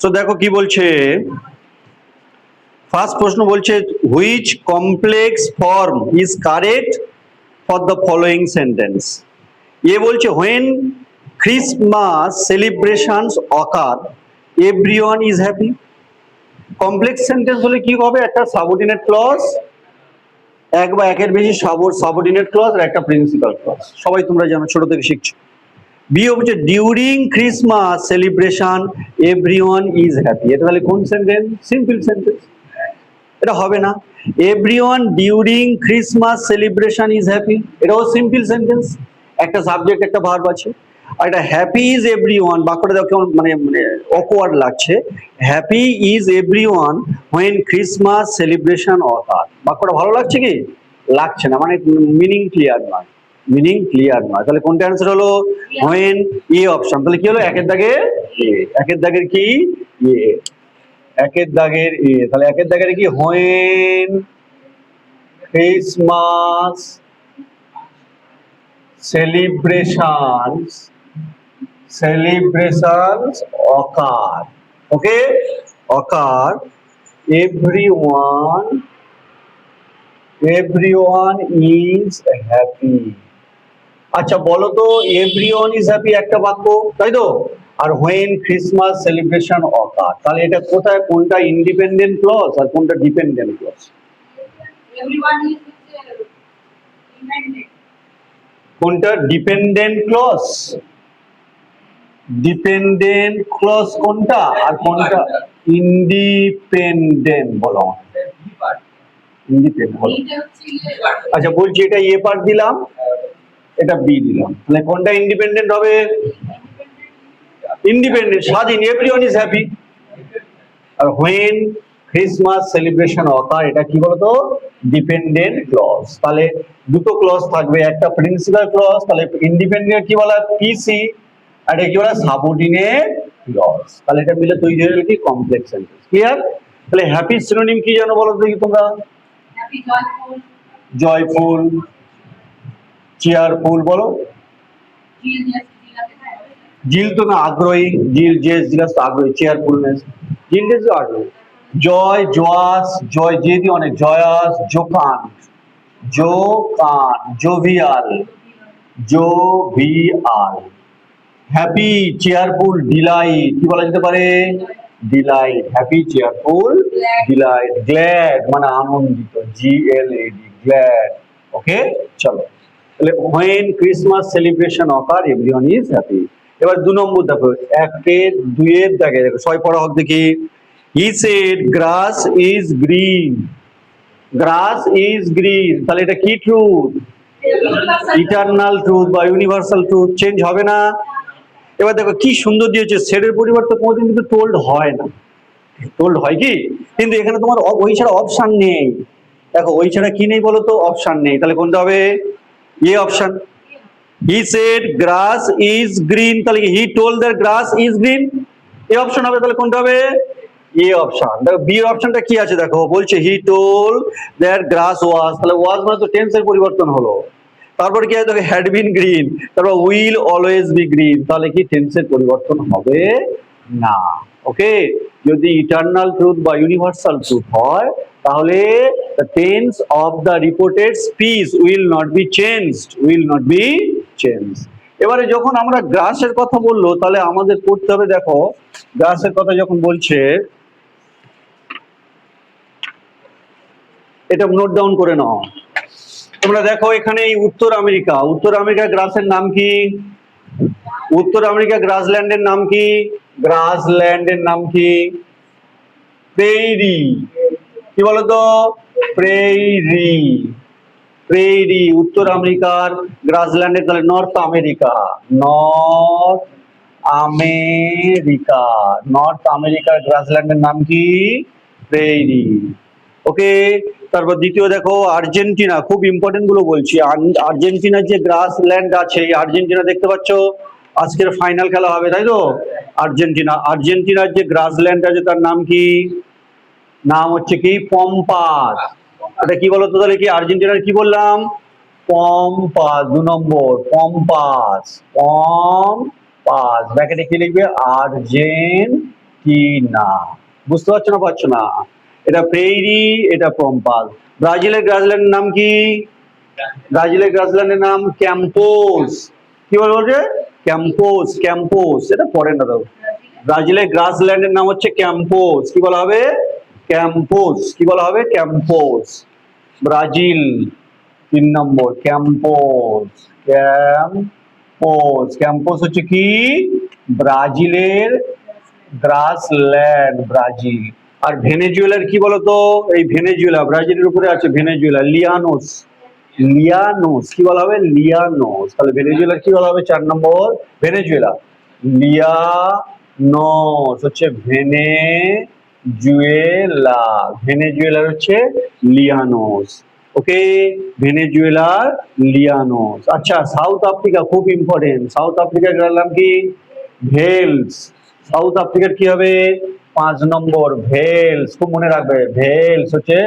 তো দেখো কি বলছে, ফার্স্ট প্রশ্ন বলছে which complex form is correct for the following sentence. A বলছে when Christmas celebrations occur everyone is happy. Complex sentence হলে কি হবে, একটা সাবঅর্ডিনেট ক্লজ, এক বা একের বেশি সাবঅর্ডিনেট ক্লজ আর একটা প্রিন্সিপাল ক্লজ, সবাই তোমরা জানো, ছোট থেকে শিখছো। বি হচ্ছে during Christmas celebration everyone is happy. এটা তাহলে কোন সেন্টেন্স? সিম্পল সেন্টেন্স, এটা হবে না। Everyone during Christmas celebration is happy, এটাও সিম্পল সেন্টেন্স, একটা সাবজেক্ট একটা ভার্ব আছে। আর এটা হ্যাপি ইজ এভরিওয়ান, বাক্যটা দেখো কেমন মানে মানে অকওয়ার্ড লাগছে। Happy is everyone when Christmas celebration occur, বাক্যটা ভালো লাগছে কি? লাগছে না, মানে মিনিং ক্লিয়ার নয়, মিনিং ক্লিয়ার নয়। তাহলে কোনটা অ্যান্সার হলো? When, A option. তাহলে কি হলো? একের দাগের এ, একের দাগের কি এ, একের দাগের এ। তাহলে একের দাগের কি? When Christmas celebrations ochre, okay, ochre everyone is happy. আচ্ছা বলো তো, এভরিওয়ান ইজ হ্যাপি একটা বাক্য, তাই তো? আর হোয়েন ক্রিসমাস সেলিব্রেশন অকার, তাহলে এটা কোথায়, কোনটা ইন্ডিপেন্ডেন্ট ক্লজ আর কোনটা ডিপেন্ডেন্ট ক্লজ? কোনটা ডিপেন্ডেন্ট ক্লজ? ডিপেন্ডেন্ট ক্লজ কোনটা আর কোনটা ইন্ডিপেন্ডেন্ট? বলো ইন্ডিপেন্ডেন্ট বলো। আচ্ছা বলছি, এটা এ পার্ট দিলাম, এটা বি দিলাম, তাহলে কোনটা ইন্ডিপেন্ডেন্ট হবে? ইন্ডিপেন্ডেন্ট, স্বাধীন, এভরিওয়ান ইজ হ্যাপি। আর হোয়েন ক্রিসমাস সেলিব্রেশন অকার, এটা কি বলতো? Dependent clause. তাহলে দুটো ক্লজ থাকবে, একটা প্রিন্সিপাল ক্লজ, তাহলে ইন্ডিপেন্ডেন্ট কি বলা? পিসি, আর এটা কি বলা? Subordinate clause. তাহলে এটা মিলে তৈরি হয়ে গেল কি? Complex sentence. ক্লিয়ার? তাহলে হ্যাপি সিনোনিম কি জানো বলো দেখি তোমরা? জয়ফুল, চেয়ারফুল, বলো। জিল তো না, আগ্রহী, জিল জেস জিলাস তো আগ্রহী, চেয়ারফুলনেস, জিল জেস আগ্রহী। জয়, জোয়াস, জয় যে দিয়ে অনেক, joyous, jocund, jovial, jovial. Happy, cheerful, delight, কি বলা যেতে পারে? Delight, happy, cheerful, delight. Glad মানে আনন্দিত, GLAD, গ্ল্যাড। ওকে, চলো। তাহলে when Christmas celebration occur everyone is happy. এবার দু নম্বর দেখো, একের দুইয়ের দেখে দেখো, ছয় পড়া হোক দেখি। হি said grass is green, glass is green, তাহলে এটা কি ট্রুথ? ইটারনাল ট্রুথ বা ইউনিভার্সাল ট্রুথ, চেঞ্জ হবে না। এবার দেখো কি সুন্দর দিয়েছে, সেডের পরিবর্তে কোনোদিন কিন্তু টোল্ড হয় না। টোল্ড হয় কি? কিন্তু এখানে তোমার ওই ছাড়া অপশন নেই। দেখো ওই ছাড়া কি নেই বলো তো? অপশন নেই। তাহলে কোনটা হবে? A option. He said grass is green, তাহলে he told that grass is green, A option হবে। তাহলে কোনটা হবে? A option. দেখো বি অপশনটা কি আছে, দেখো বলছে হি টোল্ড দ্যাট গ্রাস ওয়াজ, তাহলে ওয়াজ মানে তো টেন্সের পরিবর্তন হলো। তারপর কি আছে দেখো, হ্যাড বিন গ্রিন, তারপর উইল অলওয়েজ বি গ্রিন, তাহলে কি টেন্সের পরিবর্তন হবে না। ওকে, যদি ইটারনাল ট্রুথ বা ইউনিভার্সাল ট্রুথ হয় তাহলে the tense of the reported speech will not be changed, will not be changed। এবারে যখন আমরা গ্রাসের কথা বললো, তাহলে আমাদের পড়তে হবে, দেখো গ্রাসের কথা যখন বলছে, এটা নোট ডাউন করে নাও তোমরা। দেখো এখানে এই উত্তর আমেরিকা, উত্তর আমেরিকা গ্রাসের নাম কি? উত্তর আমেরিকা গ্রাসল্যান্ডের নাম কি? গ্রাসল্যান্ডের নাম কি? প্রেইরি, কি বলতো? প্রেইরি, প্রেইরি উত্তর আমেরিকার গ্রাসল্যান্ডের, তাহলে north America, north America, north আমেরিকার গ্রাসল্যান্ডের নাম কি? প্রেইরি। ওকে, তারপর দ্বিতীয় দেখো আর্জেন্টিনা, খুব ইম্পর্টেন্ট গুলো বলছি। আর্জেন্টিনার যে গ্রাসল্যান্ড আছে, আর্জেন্টিনা দেখতে পাচ্ছ আজকের ফাইনাল খেলা হবে, তাই তো? আর্জেন্টিনা, আর্জেন্টিনার যে গ্রাসল্যান্ড আছে তার নাম কি? নাম হচ্ছে কি? পম্পাস। এটা কি বলতো? তাহলে কি আর্জেন্টিনার কি বললাম? পম্পাস। দু নম্বর পম্পাস, পম্পাস, ব্র্যাকেটে কি লিখবে? Argentina, Argentina. বুঝতে পারছো না পারছো না? এটা প্রেইরি, এটা পম্পাস। ব্রাজিলের গ্রাসল্যান্ডের নাম কি? ব্রাজিলের গ্রাসল্যান্ডের নাম ক্যাম্পোস। কি বলছে? Campos, campos. এটা পড়ে না তো। ব্রাজিলের গ্রাসল্যান্ডের নাম হচ্ছে ক্যাম্পোস। কি বলা হবে? ক্যাম্পোস। কি বলা হবে? ক্যাম্পোস। ব্রাজিল 3 নম্বর ক্যাম্পোস। ক্যাম্পোস, ক্যাম্পোস হচ্ছে কি? ব্রাজিলের গ্রাসল্যান্ড, ব্রাজিল। আর ভেনেজুয়েলার কি বলতো? এই ভেনেজুয়েলা ব্রাজিলের উপরে আছে, ভেনেজুয়েলা লিয়ানোস। লিয়ানোস কি বলা হবে? লিয়ানোস। তাহলে ভেনেজুয়েলার কি বলা হবে? 4 নম্বর ভেনেজুয়েলা। লিয়ানোস হচ্ছে ভেনেজুয়েলা। ভেনেজুয়েলার হচ্ছে লিয়ানোস। ওকে, ভেনেজুয়েলার লিয়ানোস। আচ্ছা, সাউথ আফ্রিকা খুব ইম্পর্টেন্ট। সাউথ আফ্রিকার নাম কি? ভেলস। সাউথ আফ্রিকার কি হবে? 5 নম্বর ভেলস। খুব মনে রাখবে, ভেলস হচ্ছে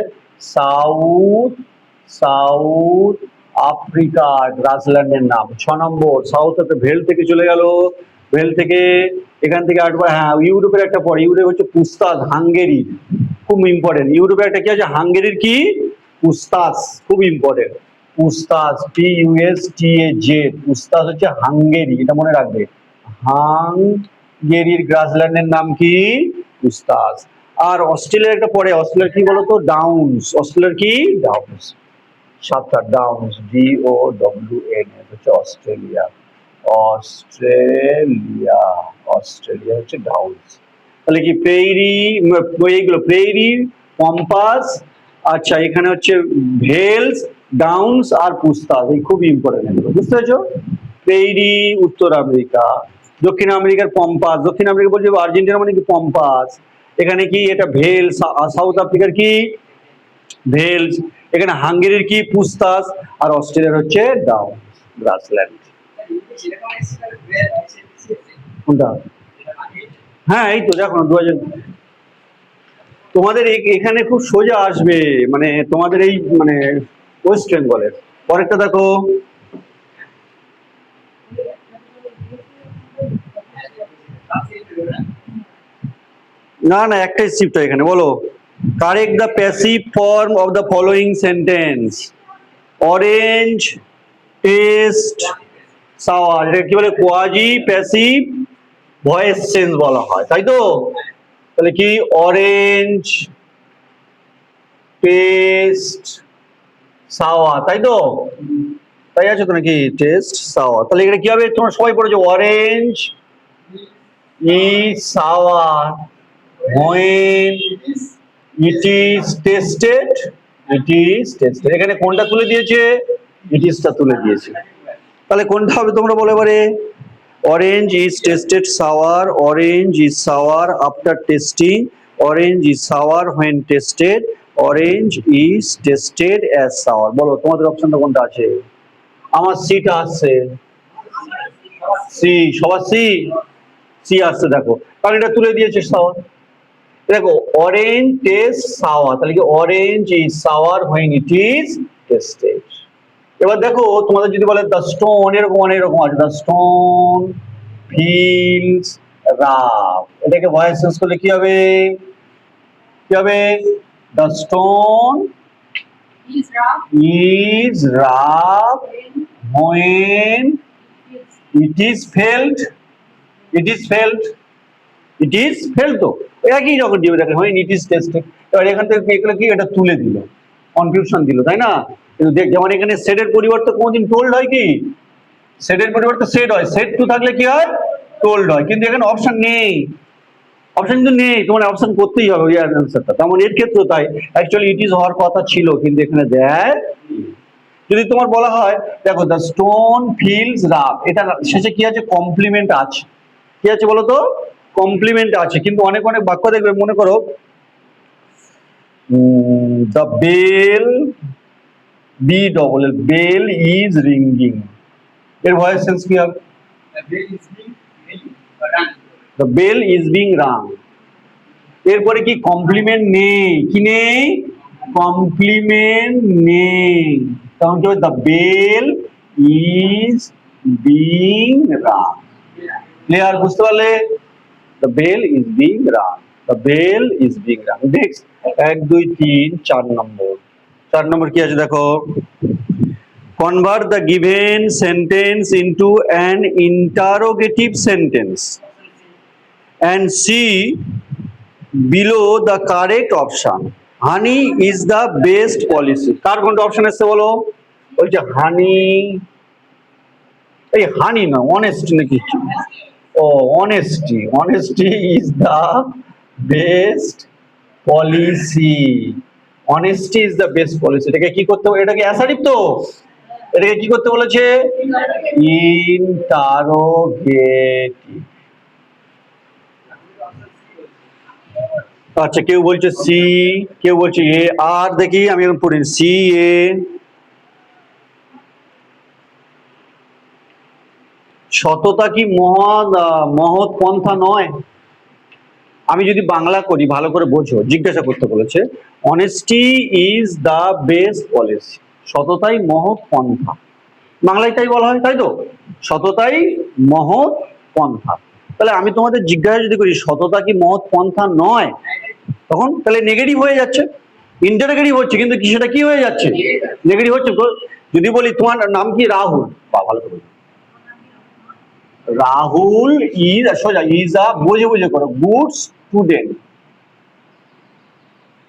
সাউথ, সাউথ আফ্রিকার গ্রাসল্যান্ডের নাম। 6 নম্বর সাউথ ভেল থেকে চলে গেল। ভেল থেকে এখান থেকে আসবো, হ্যাঁ ইউরোপের একটা পরে, ইউরোপ হচ্ছে পুস্তাস, হাঙ্গেরি। খুব ইম্পর্টেন্ট। ইউরোপের একটা কি আছে? হাঙ্গেরির কি? পুস্তাস। খুব ইম্পর্টেন্ট। পুস্তাস, PUSTAZ। পুস্তাস হচ্ছে হাঙ্গেরি, এটা মনে রাখবে। হাঙ্গেরির গ্রাসল্যান্ডের নাম কি? পুস্তাস। আর অস্ট্রেলিয়ার একটা পরে, অস্ট্রেলিয়ার কি বলতো? ডাউন্স। অস্ট্রেলিয়ার কি? ডাউন্স। 7টা ডাউন্স, DOWN হচ্ছে অস্ট্রেলিয়া। অস্ট্রেলিয়া, অস্ট্রেলিয়া হচ্ছে ডাউন্স। তাহলে কি প্রেইরি, এইগুলো প্রেইরি, পম্পাস, আচ্ছা এখানে হচ্ছে ভেলস, ডাউন্স আর পুস্তাস। এই খুব ইম্পর্টেন্ট এগুলো, বুঝতে পেরেছো? প্রেইরি উত্তর আমেরিকা, দক্ষিণ আমেরিকার পম্পাস। দক্ষিণ আমেরিকা বলছে আর্জেন্টিনা মানে কি? পম্পাস। এখানে কি? এটা ভেলস। সাউথ আফ্রিকার কি? ভেলস। এখানে হাঙ্গেরির কি? পুস্তাস। আর অস্ট্রেলিয়ার হচ্ছে ডাউন, গ্রাসল্যান্ড। কোনটা? হ্যাঁ এই তো দেখো 2000। তোমাদের এখানে খুব সোজা আসবে, মানে তোমাদের এই মানে ওয়েস্ট বেঙ্গলের। পরেরটা দেখো, না না একটাই শিফট হয় এখানে। বলো, correct the passive form of the following sentence. Orange, taste, sour. এটা কি বলে? কোয়াজি প্যাসিভ ভয়েস চেঞ্জ বলা হয়, তাই তো? তাহলে কি? অরেঞ্জ, টেস্ট, সাওয়ার, তাই তো? তাই আছে তো নাকি? Taste, sour. তাহলে এটা কি হবে? তোমরা সবাই পড়েছো, orange is sour when it is tested, it is tested। এখানে কোনটা তুলে দিয়েছে? it is টা তুলে দিয়েছে। তাহলে কোনটা হবে তোমরা বলে এবারে? Orange is tested sour, orange is sour after testing, orange is sour when tested, orange is tested as sour. বলো তোমাদের অপশনটা কোনটা আছে? আমার সিটা আসছে, সি। সবার সি, সি আসছে দেখো, কারণ এটা তুলে দিয়েছে সাওয়ার। দেখো অরেঞ্জ টেস্ট সাওয়ার, তাহলে কি? Orange is sour when it is tested. এবার দেখো তোমাদের যদি বলে দ্য স্টোন, এরকম অনেক রকম আছে। দ্য স্টোন ফিলস রাফ, এটাকে ভয়েস চেঞ্জ করলে কি হবে? কি হবে? The stone is rough when it is felt, it is felt, it is felt. তো একই রকম দিবে, দেখেন হোয়েন ইট ইজ টেস্টেড। এবার এখান থেকে এগুলো কি? এটা তুলে দিল, কনফিউশন দিল, তাই না? কিন্তু দেখ, যেমন এখানে সেটের পরিবর্তে কোনদিন টোল্ড হয় কি? সেটের পরিবর্তে সেট হয়, সেট টু থাকলে কি হয়? টোল্ড হয়। কিন্তু এখানে অপশন নেই, অপশন কিন্তু নেই, তোমার অপশন করতেই হবে ওই অ্যান্সারটা। তেমন এর ক্ষেত্রে তাই, অ্যাকচুয়ালি ইট ইজ হওয়ার কথা ছিল, কিন্তু এখানে দেয়। যদি তোমার বলা হয়, দেখো দ্য স্টোন ফিলস রাফ, এটা শেষে কি আছে? কমপ্লিমেন্ট আছে। কি আছে বলো তো? কমপ্লিমেন্ট আছে। কিন্তু অনেক অনেক বাক্য দেখবে, মনে করো the bell, BEEL, bell is ringing, এর ভয়েস সেন্স কি হবে? The bell is being rung. এরপরে কি? কমপ্লিমেন্ট নেই। কি নেই? কমপ্লিমেন্ট নেই, কারণ কি? The bell is being rung. Clear? বুঝতে পারলে? The bell is being rung, the bell is being rung. Next 1 2 3 4 number, 4 number কি আছে দেখো, convert the given sentence into an interrogative sentence and see below the correct option. Honey is the best policy. কার কোনটা option এসছে বলো? বলছে হানি, এই হানি না, honesty নাকি? ও honesty, honesty is the best policy, honesty is the best policy. এটাকে কি করতে হবে? এটাকে অ্যাসারিভ তো, এটাকে কি করতে বলেছে? ইন্টারোগেটিভ। আচ্ছা কেউ বলছে সি, কেউ বলছে এ। আর দেখি আমি এখন পড়ি সি এ। সততা কি মহৎ পন্থা নয়? আমি যদি বাংলা করি ভালো করে বোঝো, জিজ্ঞাসা করতে বলেছে honesty is the best policy, সততাই মহৎ পন্থা। বাংলায় তাই বলা হয়, তাই তো, সততাই মহৎ পন্থা। তাহলে আমি তোমাদের জিজ্ঞাসা যদি করি সততা কি মহৎ পন্থা নয়, তখন তাহলে নেগেটিভ হয়ে যাচ্ছে, ইন্টারোগেটিভ হচ্ছে, কিন্তু কি সেটা কি হয়ে যাচ্ছে? নেগেটিভ হচ্ছে। যদি বলি তোমার নাম কি? রাহুল, বা ভালো করে রাহুল ইজ, সোজা ইজ আ, বুঝে বুঝে করো, গুড স্টুডেন্ট।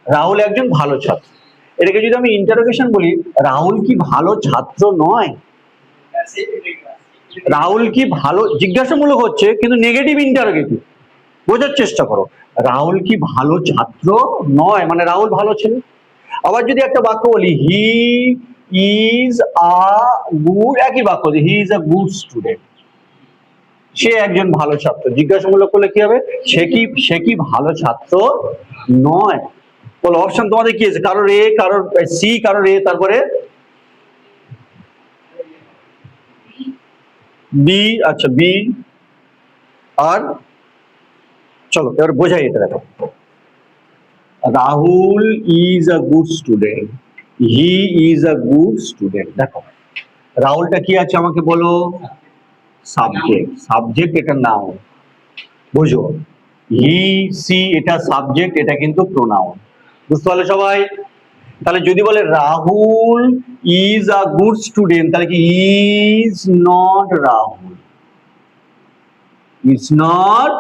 রাহুল একজন ভালো ছাত্র। এটাকে যদি আমি ইন্টারোগেশন বলি, রাহুল কি ভালো ছাত্র নয়? রাহুল কি ভালো, জিজ্ঞাসামূলক হচ্ছে কিন্তু নেগেটিভ ইন্টারোগেটিভ। বোঝার চেষ্টা করো, রাহুল কি ভালো ছাত্র নয়, মানে রাহুল ভালো ছেলে। আবার যদি একটা বাক্য বলি হি ইজ আ গুড, একই বাক্য, he is a good student, সে একজন ভালো ছাত্র। জিজ্ঞাসামূলক করলে কি হবে? সে কি ভালো ছাত্র নয়? বলো অপশন তোমাদের কি আছে? কারোর এ, কারোর সি, কারোর এ, তারপরে বি। আচ্ছা বি, আর চলো এবার বোঝাই এটা। দেখো Rahul is a good student, he is a good student. দেখো রাহুলটা কি আছে আমাকে বলো? সাবজেক্ট, সাবজেক্ট এটা নাউন, বুঝো। হি সি এটা সাবজেক্ট, এটা কিন্তু প্রোনাউন। বুঝতে পারলে সবাই? তাহলে যদি বলে Rahul is a good student, তাহলে কি is not Rahul, is not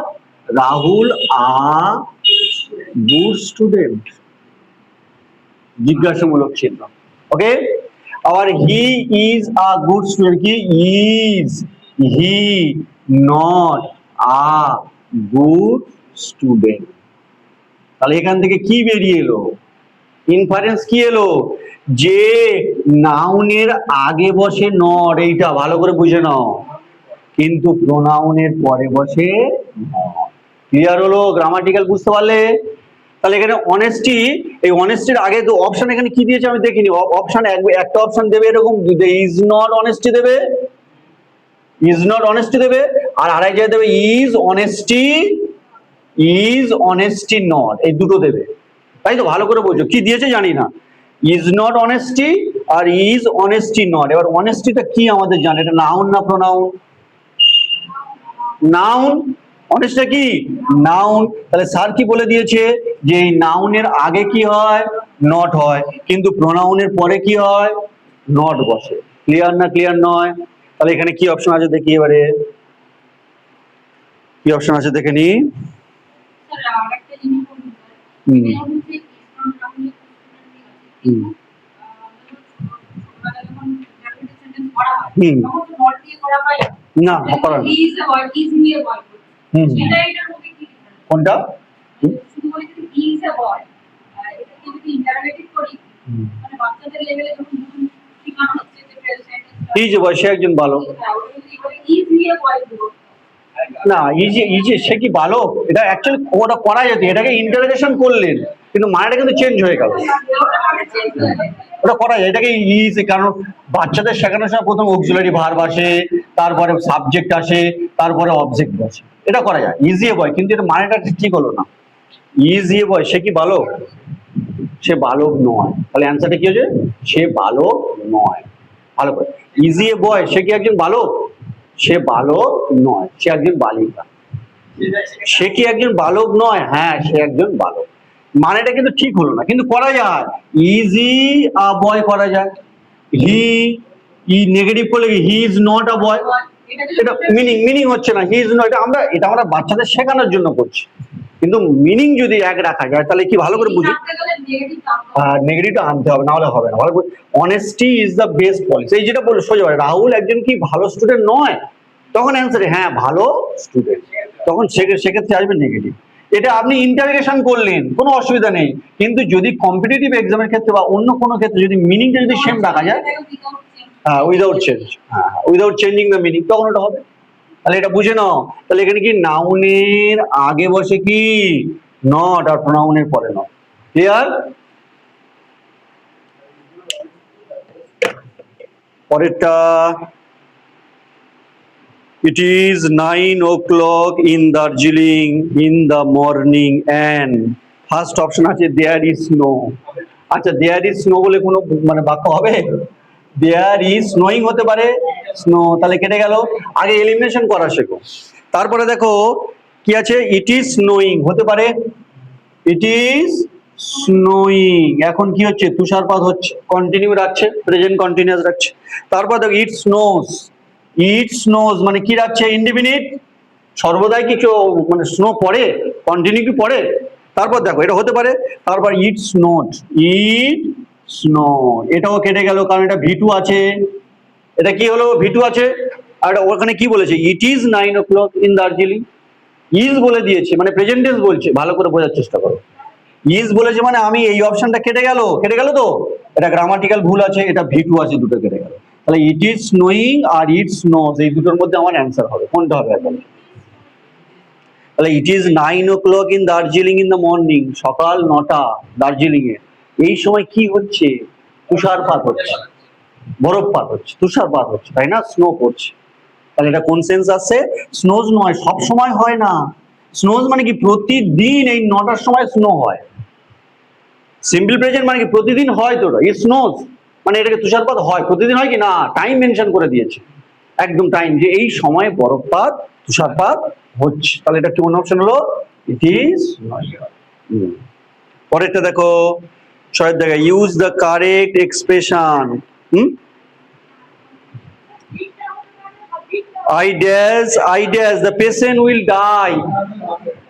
Rahul a good student, জিজ্ঞাসামূলক চিহ্ন। ওকে, আবার he is a good student, কি is he not a good student. তাহলে এখান থেকে কি বেরিয়ে এলো? ইনফারেন্স কি এলো? যে নাউনের আগে বসে নট, এইটা ভালো করে বুঝে নাও, কিন্তু প্রোনাউনের পরে বসে নট। ক্লিয়ার হলো? গ্রামাটিক্যাল বুঝতে পারলে? তাহলে এখানে অনেস্টি, এই অনেস্টির আগে তো অপশন এখানে কি দিয়েছে আমি দেখিনি। অপশন একটা অপশন দেবে এরকম, ইজ নট অনেস্টি দেবে, ইজ নট অনেস্টি দেবে, আর আড়াই জায়গায় দেবে is honesty, is honesty not, এই দুটো দেবে। তাই তো, ভালো করে বোঝো কি দিয়েছে জানি না, ইজ নট অনেস্টি আর ইজ অনেস্টি নট। এবার অনেস্টিটা কি আমাদের জানে, এটা নাউন না প্রোনাউন? নাউন। অনেস্টিটা কি? নাউন। তাহলে স্যার কি বলে দিয়েছে যে এই নাউনের আগে কি হয়? নট হয়, কিন্তু প্রোনাউনের পরে কি হয়? নট বসে। ক্লিয়ার না ক্লিয়ার নয়? তাহলে এখানে কি অপশন আছে দেখি এবারে, কি অপশন আছে দেখে নি। না করা না। কোনটা? ইজ বয়, সে একজন ভালো না, ইজি ইজি সে কি ভালো, এটা অ্যাকচুয়ালি ওটা করা যেত, এটাকে ইন্টারোগেশন করলেন কিন্তু মানেটা কিন্তু চেঞ্জ হয়ে গেল। ওটা করা যায়, এটাকে ইজি, কারণ বাচ্চাদের শেখানোর সময় প্রথম অক্সিলারি ভার্ব আসে, তারপরে সাবজেক্ট আসে, তারপরে অবজেক্ট আসে, এটা করা যায় ইজি বয়, কিন্তু এটা মানেটা ঠিক হলো না। ইজি বয় সে কি ভালো? সে বালক নয়। তাহলে অ্যান্সারটা কি হচ্ছে? সে বালক নয়। ভালো করে, ইজি এ বয় সে কি একজন বালক? সে বালক নয়, সে একজন বালিকা। সে কি একজন বালক নয়? হ্যাঁ, সে একজন বালক। মানেটা কিন্তু ঠিক হলো না, কিন্তু করা যায়। ইজি আ বয় করা যায়। হি নেগেটিভ করলে হি ইজ নট আ বয়, এটা মিনিং হচ্ছে না। হি ইজ নট, এটা আমরা বাচ্চাদের শেখানোর জন্য করছি, কিন্তু মিনিং যদি এক রাখা যায় তাহলে কি ভালো করে বুঝি। নেগেটিভটা আনতে হবে, না হলে হবে না। ভালো করে, honesty is the best policy. এই যেটা বললো সোজা, রাহুল একজন কি ভালো স্টুডেন্ট নয়, তখন অ্যান্সার হ্যাঁ ভালো স্টুডেন্ট, তখন সেক্ষেত্রে আসবে নেগেটিভ। এটা আপনি ইন্টারোগেশন করলেন, কোনো অসুবিধা নেই, কিন্তু যদি কম্পিটিটিভ এক্সামের ক্ষেত্রে বা অন্য কোনো ক্ষেত্রে যদি মিনিংটা যদি সেম রাখা যায়, হ্যাঁ উইদাউট চেঞ্জ, হ্যাঁ উইদাউট চেঞ্জিং দ্য মিনিং, তখন ওটা হবে। তাহলে এটা বুঝে নাও, তাহলে এখানে কি নাউনের আগে বসে কি নট, আর প্রোনাউনের পরে নট। ক্লিয়ার? পরেরটা, it is 9 o'clock in Darjeeling in the morning and first option আছে there is snow। আচ্ছা there is snow বলে কোনো মানে বাক্য হবে? there is snowing হতে পারে, snow, তাহলে কেটে গেল। আগে এলিমিনেশন করা শেখো, তারপরে দেখো কি আছে, it is snowing হতে পারে, it is snowing, এখন কি হচ্ছে, তুষারপাত হচ্ছে, কন্টিনিউ রাখছে, প্রেজেন্ট কন্টিনিউয়াস রাখছে। তারপর দেখো it snows, it snows মানে কি রাখছে, ইনডিফিনিট, সর্বদাই কি কেউ মানে স্নো পড়ে, কন্টিনিউ কি পড়ে। তারপর দেখো এটা হতে পারে, তারপর ইট স্নোড, ইট স্নো, এটাও কেটে গেল কারণ এটা ভি2 আছে, এটা কি হলো ভি2 আছে। আর ওখানে কি বলেছে, it is 9 o'clock in Darjeeling, is বলে দিয়েছে মানে প্রেজেন্ট টেন্স বলছে, ভালো করে বোঝার চেষ্টা করো। ইজ বলেছে মানে আমি এই অপশনটা কেটে গেল তো, এটা গ্রামাটিক্যাল ভুল আছে, এটা ভি2 আছে, দুটো কেটে গেল। তাহলে ইট ইজ স্নোয়িং আর ইট স্নোজ, এই দুটোর মধ্যে আমার অ্যান্সার হবে, কোনটা হবে এখন? তাহলে it is 9 o'clock in Darjeeling in the morning, সকাল 9টা দার্জিলিং এ, এই সময় কি হচ্ছে, তুষারপাত হচ্ছে, বরফপাত হচ্ছে, তুষারপাত হচ্ছে, তাই না, স্নো পড়ছে। তাহলে এটা কোন সেন্স আছে, স্নোজ নয়, সব সময় হয় না। স্নোজ মানে কি প্রতিদিন এই 9টার সময় স্নো হয়। সিম্পল প্রেজেন্ট মানে কি প্রতিদিন হয়, তো ইট স্নোজ মানে এটাকে তুষারপাত হয়, প্রতিদিন হয় কি না, টাইম মেনশন করে দিয়েছে, একদম টাইম, যে এই সময় বরফপাত তুষারপাত হচ্ছে। তাহলে এটা কোন অপশন হলো, ইট ইজ। পরেরটা দেখো, ছয়ের জায়গায় use the correct expression. I dash the patient will die,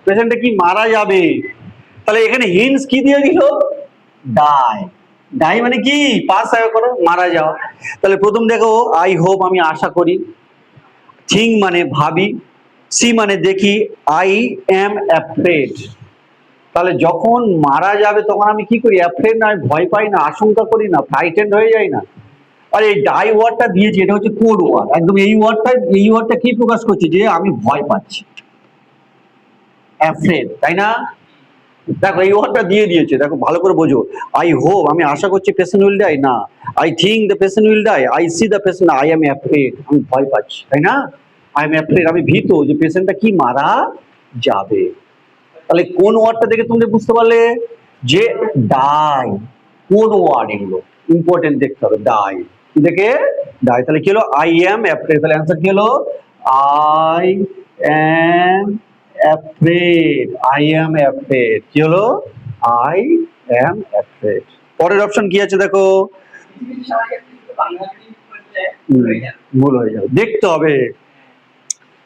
পেশেন্টটা কি মারা যাবে, তাহলে এখানে হিন্স কি দিয়ে দিল, ডাই, ডাই মানে কি পাস আগে করো, মারা যাওয়া। তাহলে প্রথম দেখো আই হোপ আমি আশা করি, থিঙ্ক মানে ভাবি, সি মানে দেখি, আই এম অ্যাফ্রেড, তাহলে যখন মারা যাবে তখন আমি কি করি, অ্যাফ্রেড না, ভয় পাই না, আশঙ্কা করি না, ফ্রাইটেন্ড হয়ে যাই না। আর এই ডাই ওয়ার্ডটা দিয়েছি, এটা হচ্ছে কোড ওয়ার্ড, একদম এই ওয়ার্ডটা কি প্রকাশ করছে, যে আমি ভয় পাচ্ছি, অ্যাফ্রেড, তাই না। দেখো এই ওয়ার্ডটা দিয়ে দিয়েছে, দেখো ভালো করে বোঝো। আই হোপ আমি আশা করছি পেশেন্ট উইল ডাই না, I think the patient will die, I see the patient, I am afraid, আমি ভয় পাচ্ছি, তাই না, আই এম অ্যাফ্রেড, আমি ভীত যে পেশেন্টটা কি মারা যাবে। তাহলে কোন ওয়ার্ডটা দেখে তুমি বুঝতে পারলে যে ডাই, কোন ওয়ার্ড, এগুলো ইম্পর্টেন্ট দেখতে হবে, ডাই কি দেখে, ডাই, তাহলে কি হলো, আই এম অ্যাফ্রেড, তাহলে অ্যান্সার কি হলো, I am afraid, I am afraid, কি হলো, আই এম অ্যাফ্রেড। পরের অপশন কি আছে দেখো, ভুল হয়ে যাবে, দেখতে হবে।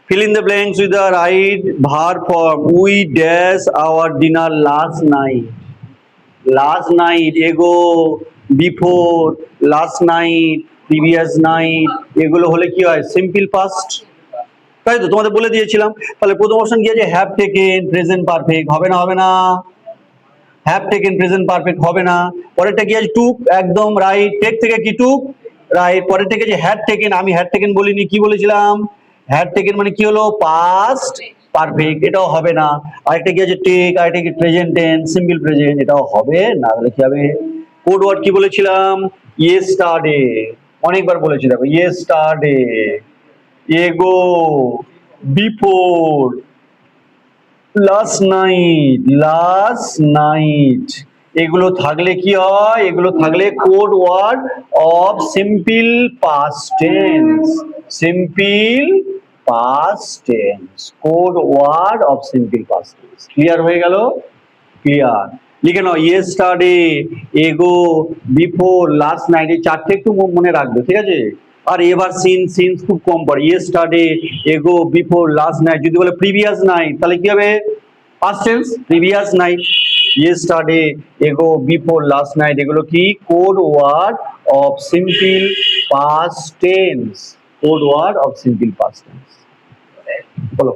Fill in the blanks with the right verb form. We dash our dinner last night. Last night, ago, before, last night, previous night, এগুলো হলে কি হয়, সিম্পল পাস্ট, তাই তো তোমাদের বলে দিয়েছিলাম। তাহলে প্রথম অপশন কি আছে, হ্যাভ টেকেন প্রেজেন্ট পারফেক্ট, হবে না, হবে না, হ্যাভ টেকেন প্রেজেন্ট পারফেক্ট হবে না। পরেরটা কি আছে, টুক, একদম রাইট, টেক থেকে কি টুক, রাইট। পরের থেকে যে হ্যাড টেকেন, আমি হ্যাড টেকেন বলিনি, কি বলেছিলাম, হ্যাড টেকেন মানে কি হলো, পাস্ট পারফেক্ট, এটাও হবে না। আরেকটা কি আছে, টেক, আরেকটা কি প্রেজেন্ট টেন্স, সিম্পল প্রেজেন্ট, এটাও হবে না। তাহলে কি হবে, কোড ওয়ার্ড কি বলেছিলাম, ইয়েস্টারডে, অনেকবার বলেছি দেখো, yesterday, ago, before, last night, এগুলো থাকলে কি হয়, এগুলো থাকলে code word of simple past tense, simple past tense, code word of simple past tense. Clear হয়ে গেল? ক্লিয়ার। লিখে নাও yesterday, ago, before, last night, এই চারটে একটু মনে রাখবে, ঠিক আছে? আর এবার সিন্স খুব কম পড়ে। Yesterday, ago, before, last night. যদি বলে প্রিভিয়াস নাইট তাহলে কি হবে? Past tense, previous night. Yesterday, ago, before, last night, এগুলো কি? Code word of simple past tense. Code word of simple past tense. বলো।